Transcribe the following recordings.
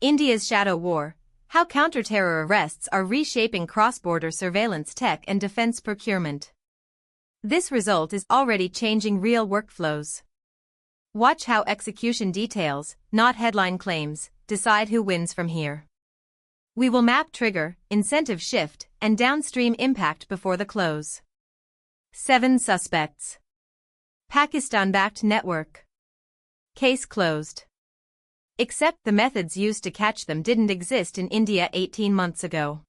India's shadow war, how counter-terror arrests are reshaping cross-border surveillance tech and defense procurement. This result is already changing real workflows. Watch how execution details, not headline claims, decide who wins from here. We will map trigger, incentive shift, and downstream impact before the close. 7 suspects. Pakistan-backed network. Case closed. Except the methods used to catch them didn't exist in India 18 months ago.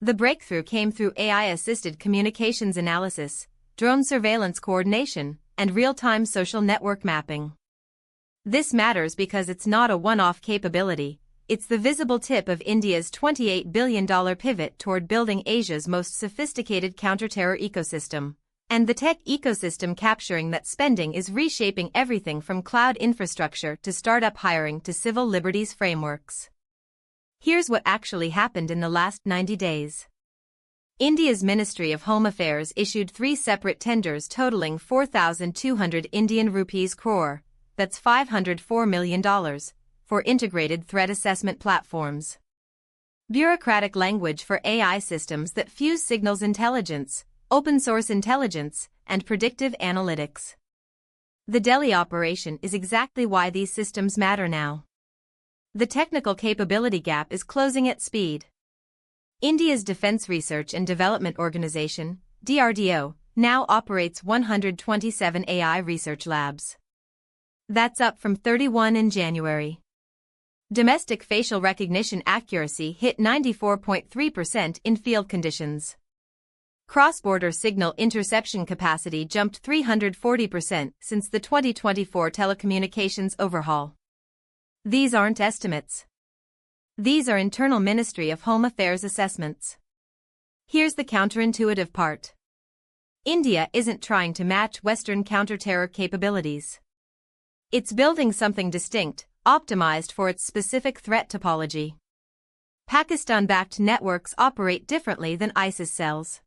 The breakthrough came through AI-assisted communications analysis, drone surveillance coordination, and real-time social network mapping. This matters because it's not a one-off capability, it's the visible tip of India's $28 billion pivot toward building Asia's most sophisticated counter-terror ecosystem. And the tech ecosystem capturing that spending is reshaping everything from cloud infrastructure to startup hiring to civil liberties frameworks. Here's what actually happened in the last 90 days. India's Ministry of Home Affairs issued 3 separate tenders totaling 4,200 Indian rupees crore, that's $504 million, for integrated threat assessment platforms. Bureaucratic language for AI systems that fuse signals intelligence, open-source intelligence, and predictive analytics. The Delhi operation is exactly why these systems matter now. The technical capability gap is closing at speed. India's Defense Research and Development Organization, DRDO, now operates 127 AI research labs. That's up from 31 in January. Domestic facial recognition accuracy hit 94.3% in field conditions. Cross-border signal interception capacity jumped 340% since the 2024 telecommunications overhaul. These aren't estimates. These are internal Ministry of Home Affairs assessments. Here's the counterintuitive part. India isn't trying to match Western counter-terror capabilities. It's building something distinct, optimized for its specific threat topology. Pakistan-backed networks operate differently than ISIS cells.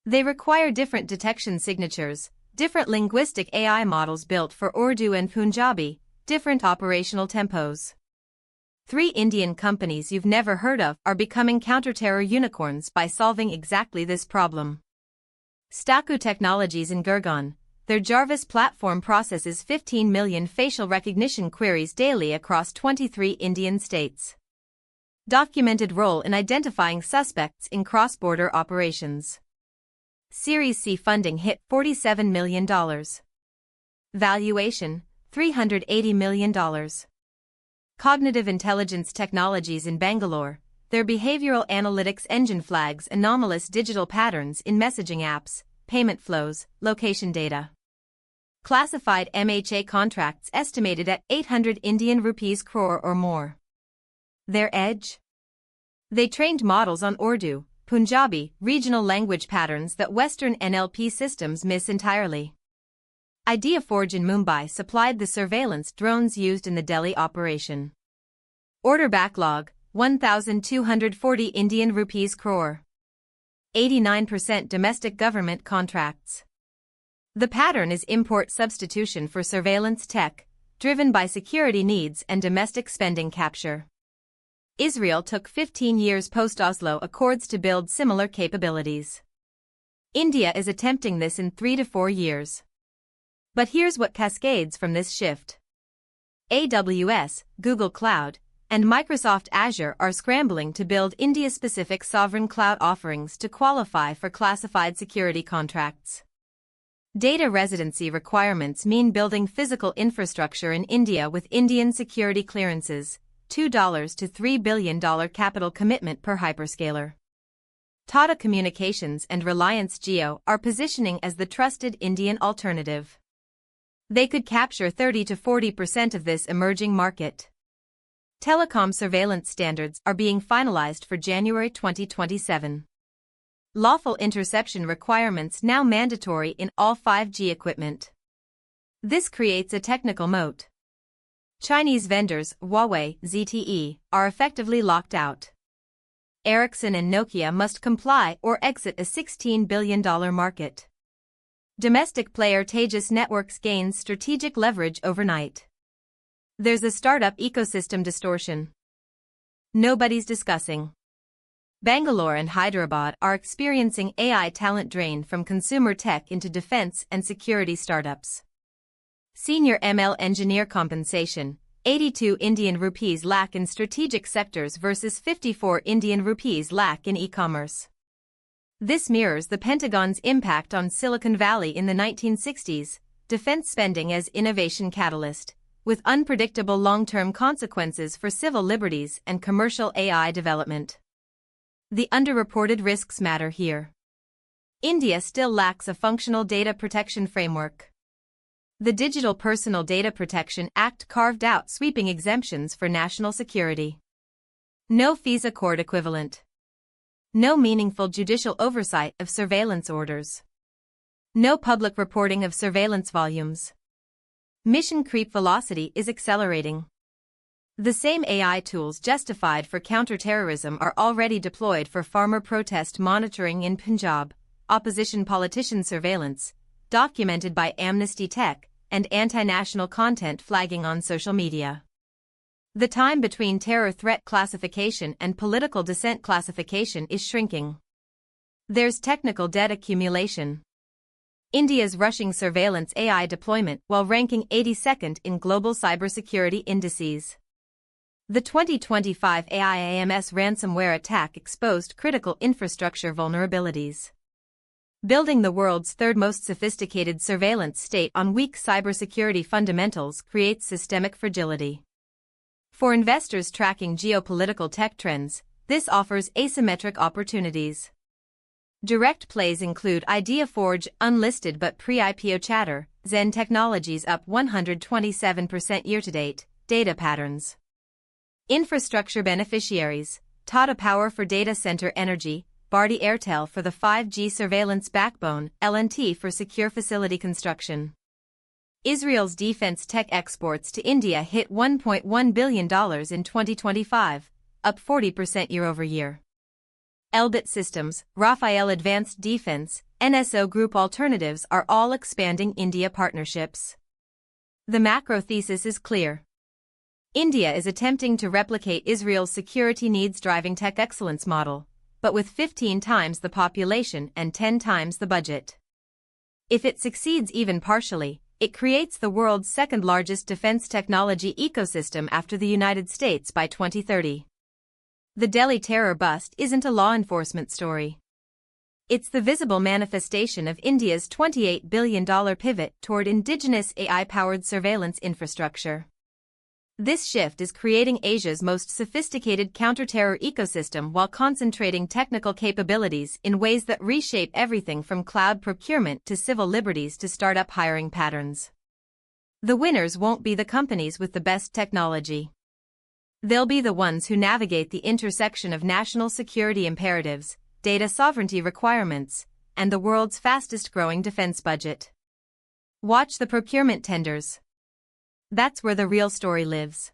They require different detection signatures, different linguistic AI models built for Urdu and Punjabi, different operational tempos. 3 Indian companies you've never heard of are becoming counter-terror unicorns by solving exactly this problem. Staku Technologies in Gurgaon, their Jarvis platform processes 15 million facial recognition queries daily across 23 Indian states. Documented role in identifying suspects in cross-border operations. Series C funding hit $47 million. Valuation, $380 million. Cognitive Intelligence Technologies in Bangalore, their behavioral analytics engine flags anomalous digital patterns in messaging apps, payment flows, location data. Classified MHA contracts estimated at 800 Indian rupees crore or more. Their edge? They trained models on Urdu, Punjabi, regional language patterns that Western NLP systems miss entirely. IdeaForge in Mumbai supplied the surveillance drones used in the Delhi operation. Order backlog, 1,240 Indian rupees crore. 89% domestic government contracts. The pattern is import substitution for surveillance tech, driven by security needs and domestic spending capture. Israel took 15 years post-Oslo Accords to build similar capabilities. India is attempting this in 3 to 4 years. But here's what cascades from this shift. AWS, Google Cloud, and Microsoft Azure are scrambling to build India-specific sovereign cloud offerings to qualify for classified security contracts. Data residency requirements mean building physical infrastructure in India with Indian security clearances, $2 to $3 billion capital commitment per hyperscaler. Tata Communications and Reliance Jio are positioning as the trusted Indian alternative. They could capture 30 to 40% of this emerging market. Telecom surveillance standards are being finalized for January 2027. Lawful interception requirements now mandatory in all 5G equipment. This creates a technical moat. Chinese vendors, Huawei, ZTE, are effectively locked out. Ericsson and Nokia must comply or exit a $16 billion market. Domestic player Tejas Networks gains strategic leverage overnight. There's a startup ecosystem distortion. Nobody's discussing. Bangalore and Hyderabad are experiencing AI talent drain from consumer tech into defense and security startups. Senior ML engineer compensation, 82 Indian rupees lakh in strategic sectors versus 54 Indian rupees lakh in e-commerce. This mirrors the Pentagon's impact on Silicon Valley in the 1960s, defense spending as innovation catalyst, with unpredictable long-term consequences for civil liberties and commercial AI development. The underreported risks matter here. India still lacks a functional data protection framework. The Digital Personal Data Protection Act carved out sweeping exemptions for national security. No FISA court equivalent. No meaningful judicial oversight of surveillance orders. No public reporting of surveillance volumes. Mission creep velocity is accelerating. The same AI tools justified for counterterrorism are already deployed for farmer protest monitoring in Punjab, opposition politician surveillance, documented by Amnesty Tech, and anti-national content flagging on social media. The time between terror threat classification and political dissent classification is shrinking. There's technical debt accumulation. India's rushing surveillance AI deployment while ranking 82nd in global cybersecurity indices. The 2025 AIAMS ransomware attack exposed critical infrastructure vulnerabilities. Building the world's third most sophisticated surveillance state on weak cybersecurity fundamentals creates systemic fragility. For investors tracking geopolitical tech trends, this offers asymmetric opportunities. Direct plays include IdeaForge, unlisted but pre-IPO chatter, Zen Technologies up 127% year-to-date, data patterns. Infrastructure beneficiaries, Tata Power for data center energy, Bharti Airtel for the 5G surveillance backbone, L&T for secure facility construction. Israel's defense tech exports to India hit $1.1 billion in 2025, up 40% year-over-year. Elbit Systems, Rafael Advanced Defense, NSO Group Alternatives are all expanding India partnerships. The macro thesis is clear. India is attempting to replicate Israel's security needs driving tech excellence model, but with 15 times the population and 10 times the budget. If it succeeds even partially, it creates the world's second-largest defense technology ecosystem after the United States by 2030. The Delhi terror bust isn't a law enforcement story. It's the visible manifestation of India's $28 billion pivot toward indigenous AI-powered surveillance infrastructure. This shift is creating Asia's most sophisticated counter-terror ecosystem while concentrating technical capabilities in ways that reshape everything from cloud procurement to civil liberties to startup hiring patterns. The winners won't be the companies with the best technology. They'll be the ones who navigate the intersection of national security imperatives, data sovereignty requirements, and the world's fastest-growing defense budget. Watch the procurement tenders. That's where the real story lives.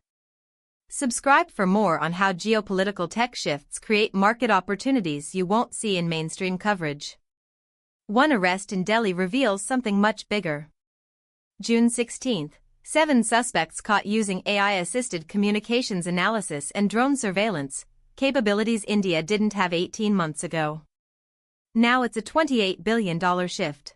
Subscribe for more on how geopolitical tech shifts create market opportunities you won't see in mainstream coverage. One arrest in Delhi reveals something much bigger. June 16, 7 suspects caught using AI-assisted communications analysis and drone surveillance, capabilities India didn't have 18 months ago. Now it's a $28 billion shift.